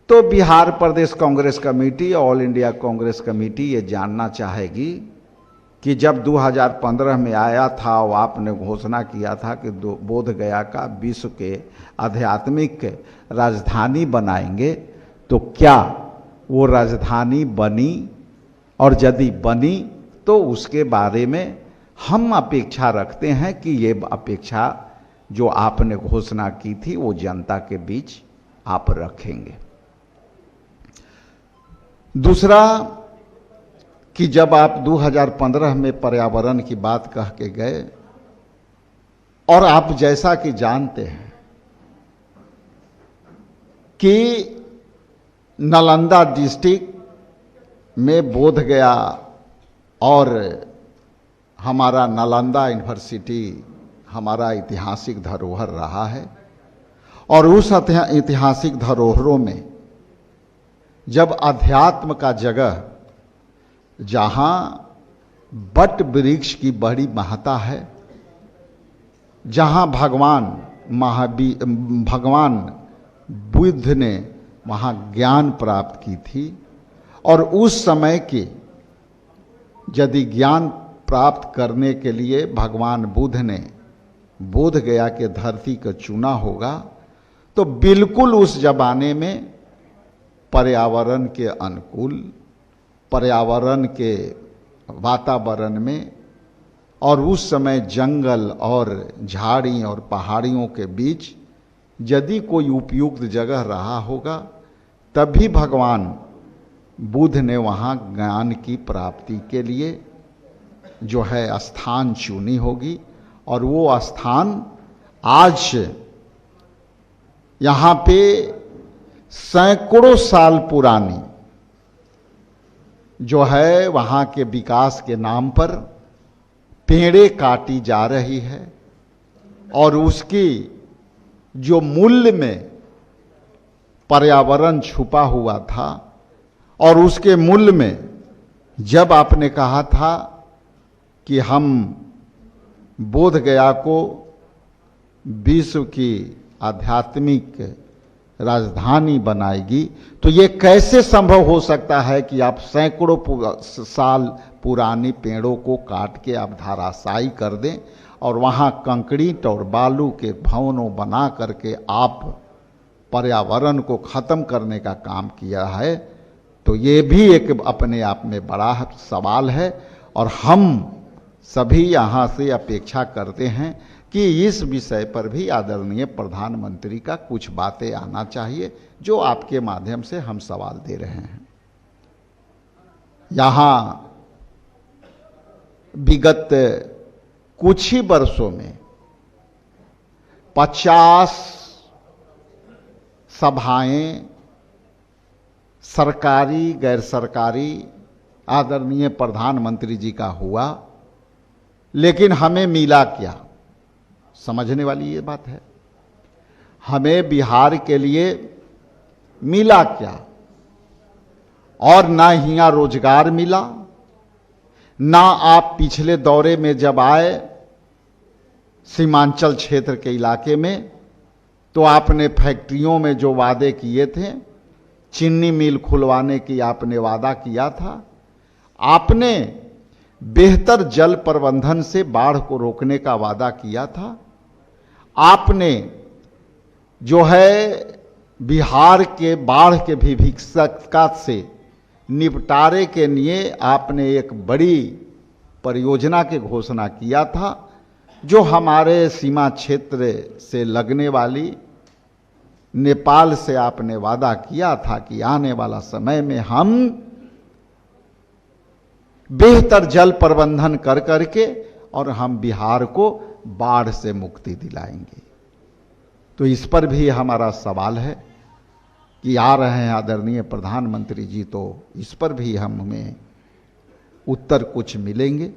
तो Bihar Pradesh Congress committee, all India Congress committee ये जानना चाहेगी कि जब 2015 में आया था और आपने घोषणा किया था कि बोध गया का विश्व के आध्यात्मिक राजधानी बनाएंगे, तो क्या वो राजधानी बनी? और यदि बनी तो उसके बारे में हम अपेक्षा रखते हैं कि ये अपेक्षा जो आपने घोषणा की थी वो जनता के बीच आप रखेंगे। दूसरा कि जब आप 2015 में पर्यावरण की बात कह के गए, और आप जैसा कि जानते हैं कि नालंदा डिस्ट्रिक्ट में बोध गया और हमारा नालंदा यूनिवर्सिटी हमारा ऐतिहासिक धरोहर रहा है, और उस ऐतिहासिक धरोहरों में जब अध्यात्म का जगह, जहाँ बट वृक्ष की बड़ी महत्ता है, जहाँ भगवान बुद्ध ने वहाँ ज्ञान प्राप्त की थी, और उस समय के यदि ज्ञान प्राप्त करने के लिए भगवान बुद्ध ने बोध गया के धरती को चुना होगा, तो बिल्कुल उस जमाने में पर्यावरण के अनुकूल, पर्यावरण के वातावरण में, और उस समय जंगल और झाड़ी और पहाड़ियों के बीच यदि कोई उपयुक्त जगह रहा होगा, तभी भगवान बुद्ध ने वहाँ ज्ञान की प्राप्ति के लिए जो है स्थान चुनी होगी। और वो स्थान आज यहाँ पे सैकड़ों साल पुरानी जो है वहाँ के विकास के नाम पर पेड़ें काटी जा रही है, और उसकी जो मूल्य में पर्यावरण छुपा हुआ था, और उसके मूल्य में जब आपने कहा था कि हम बोध गया को विश्व की आध्यात्मिक राजधानी बनाएगी, तो ये कैसे संभव हो सकता है कि आप सैकड़ों साल पुरानी पेड़ों को काट के आप धराशायी कर दें और वहाँ कंक्रीट और बालू के भवनों बना करके आप पर्यावरण को खत्म करने का काम किया है? तो ये भी एक अपने आप में बड़ा सवाल है, और हम सभी यहाँ से अपेक्षा करते हैं कि इस विषय पर भी आदरणीय प्रधानमंत्री का कुछ बातें आना चाहिए, जो आपके माध्यम से हम सवाल दे रहे हैं। यहाँ विगत कुछ ही वर्षों में 50 सभाएं, सरकारी गैर सरकारी, आदरणीय प्रधानमंत्री जी का हुआ, लेकिन हमें मिला क्या? समझने वाली ये बात है। हमें बिहार के लिए मिला क्या? और ना यहाँ रोजगार मिला, ना आप पिछले दौरे में जब आए सीमांचल क्षेत्र के इलाके में, तो आपने फैक्ट्रियों में जो वादे किए थे, चीनी मिल खुलवाने की आपने वादा किया था, आपने बेहतर जल प्रबंधन से बाढ़ को रोकने का वादा किया था, आपने जो है बिहार के बाढ़ के विभीषिका से निपटारे के लिए आपने एक बड़ी परियोजना की घोषणा किया था, जो हमारे सीमा क्षेत्र से लगने वाली नेपाल से आपने वादा किया था कि आने वाला समय में हम बेहतर जल प्रबंधन कर करके और हम बिहार को बाढ़ से मुक्ति दिलाएंगे। तो इस पर भी हमारा सवाल है कि आ रहे हैं आदरणीय प्रधानमंत्री जी, तो इस पर भी हमें उत्तर कुछ मिलेंगे।